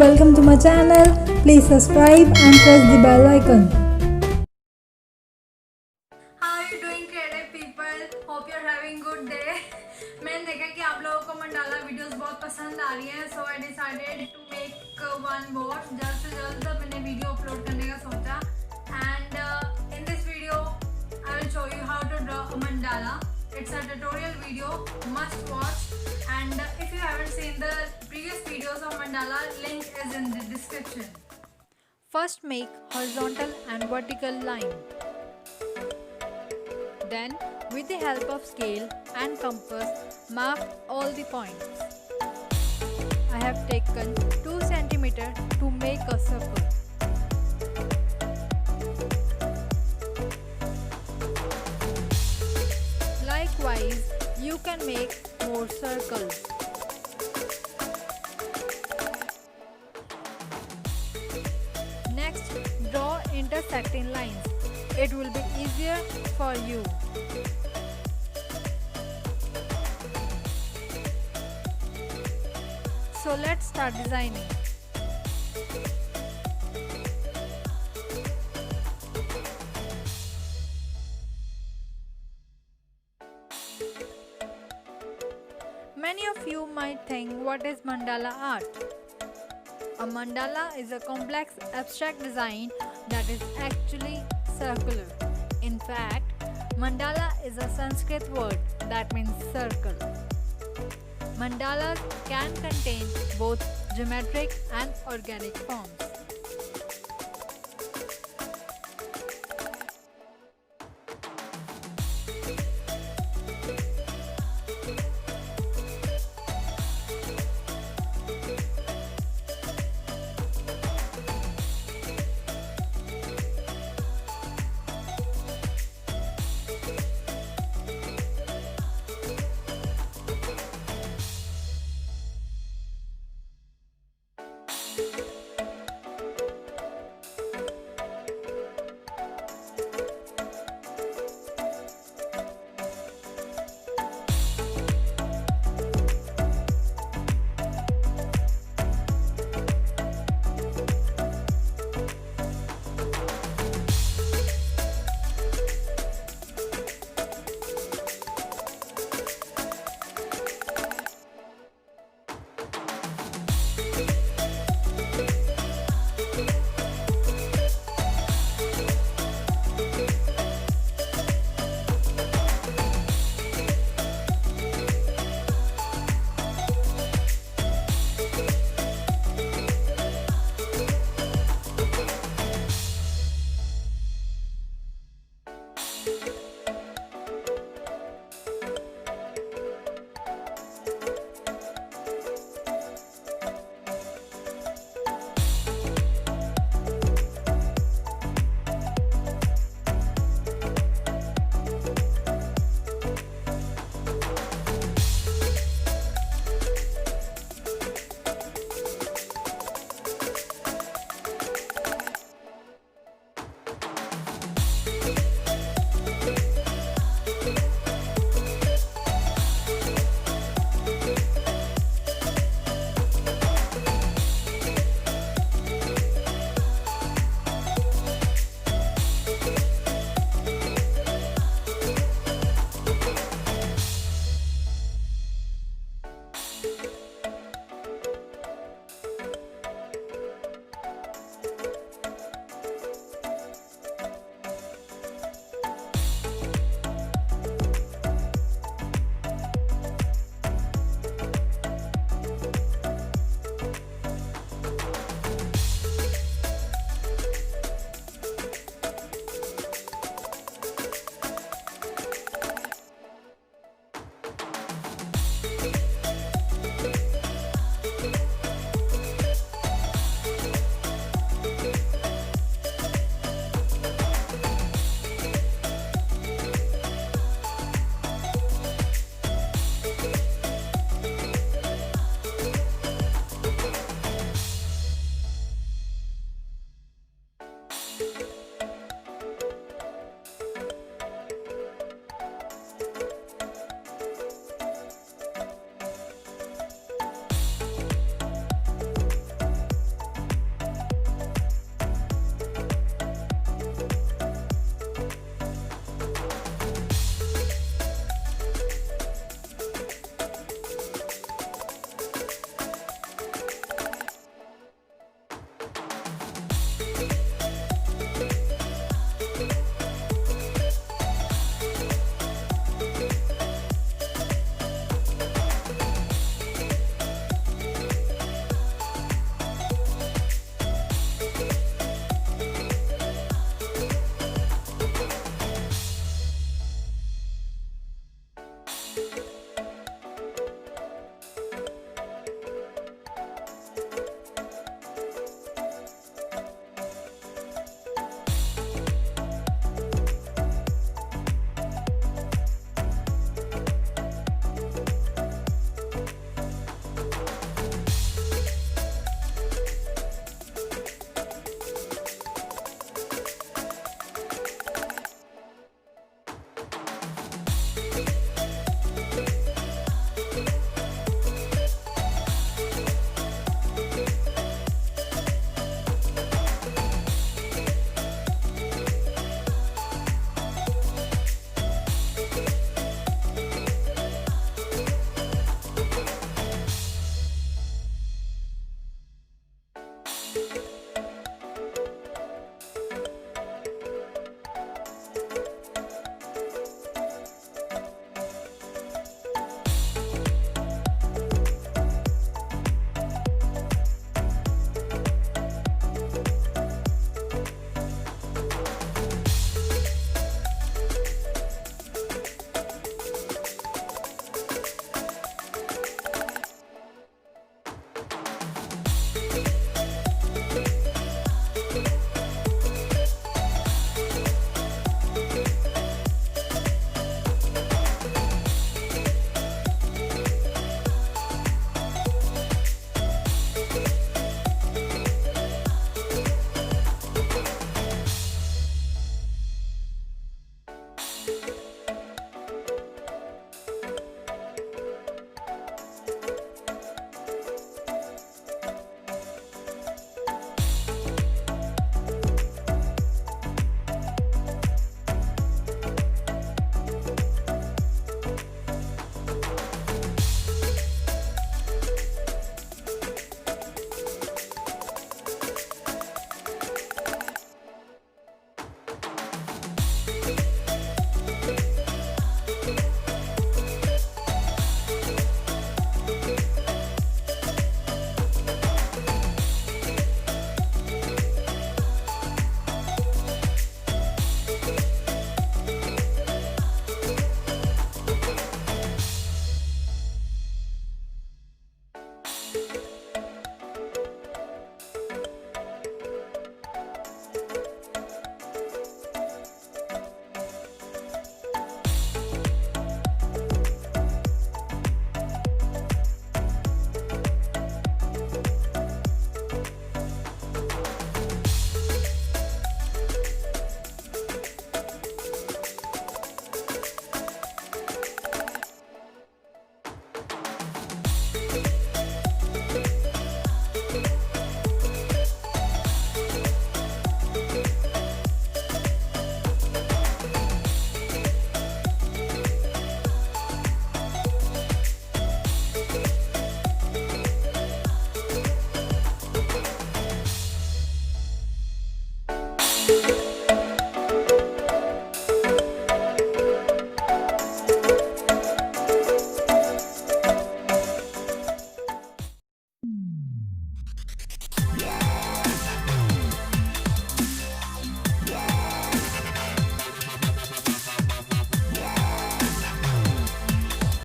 welcome to my channel. Please subscribe and press the bell icon. How are you doing, creative people? Hope you're having good day. मैंने देखा कि आप लोगों को mandala videos बहुत पसंद आ रही हैं, so I decided to make one more. जल्द से जल्द मैंने वीडियो अपलोड करने का सोचा, and in this video I will show you how to draw a mandala. It's a tutorial video, must watch. And if you haven't seen the previous videos of mandala, link is in the description. First make horizontal and vertical line. Then with the help of scale and compass, mark all the points. I have taken 2 cm to make a circle. Likewise, you can make more circles. Next, draw intersecting lines. It will be easier for you. So let's start designing. Many of you might think, what is mandala art? A mandala is a complex abstract design that is actually circular. In fact, mandala is a Sanskrit word that means circle. Mandalas can contain both geometric and organic forms.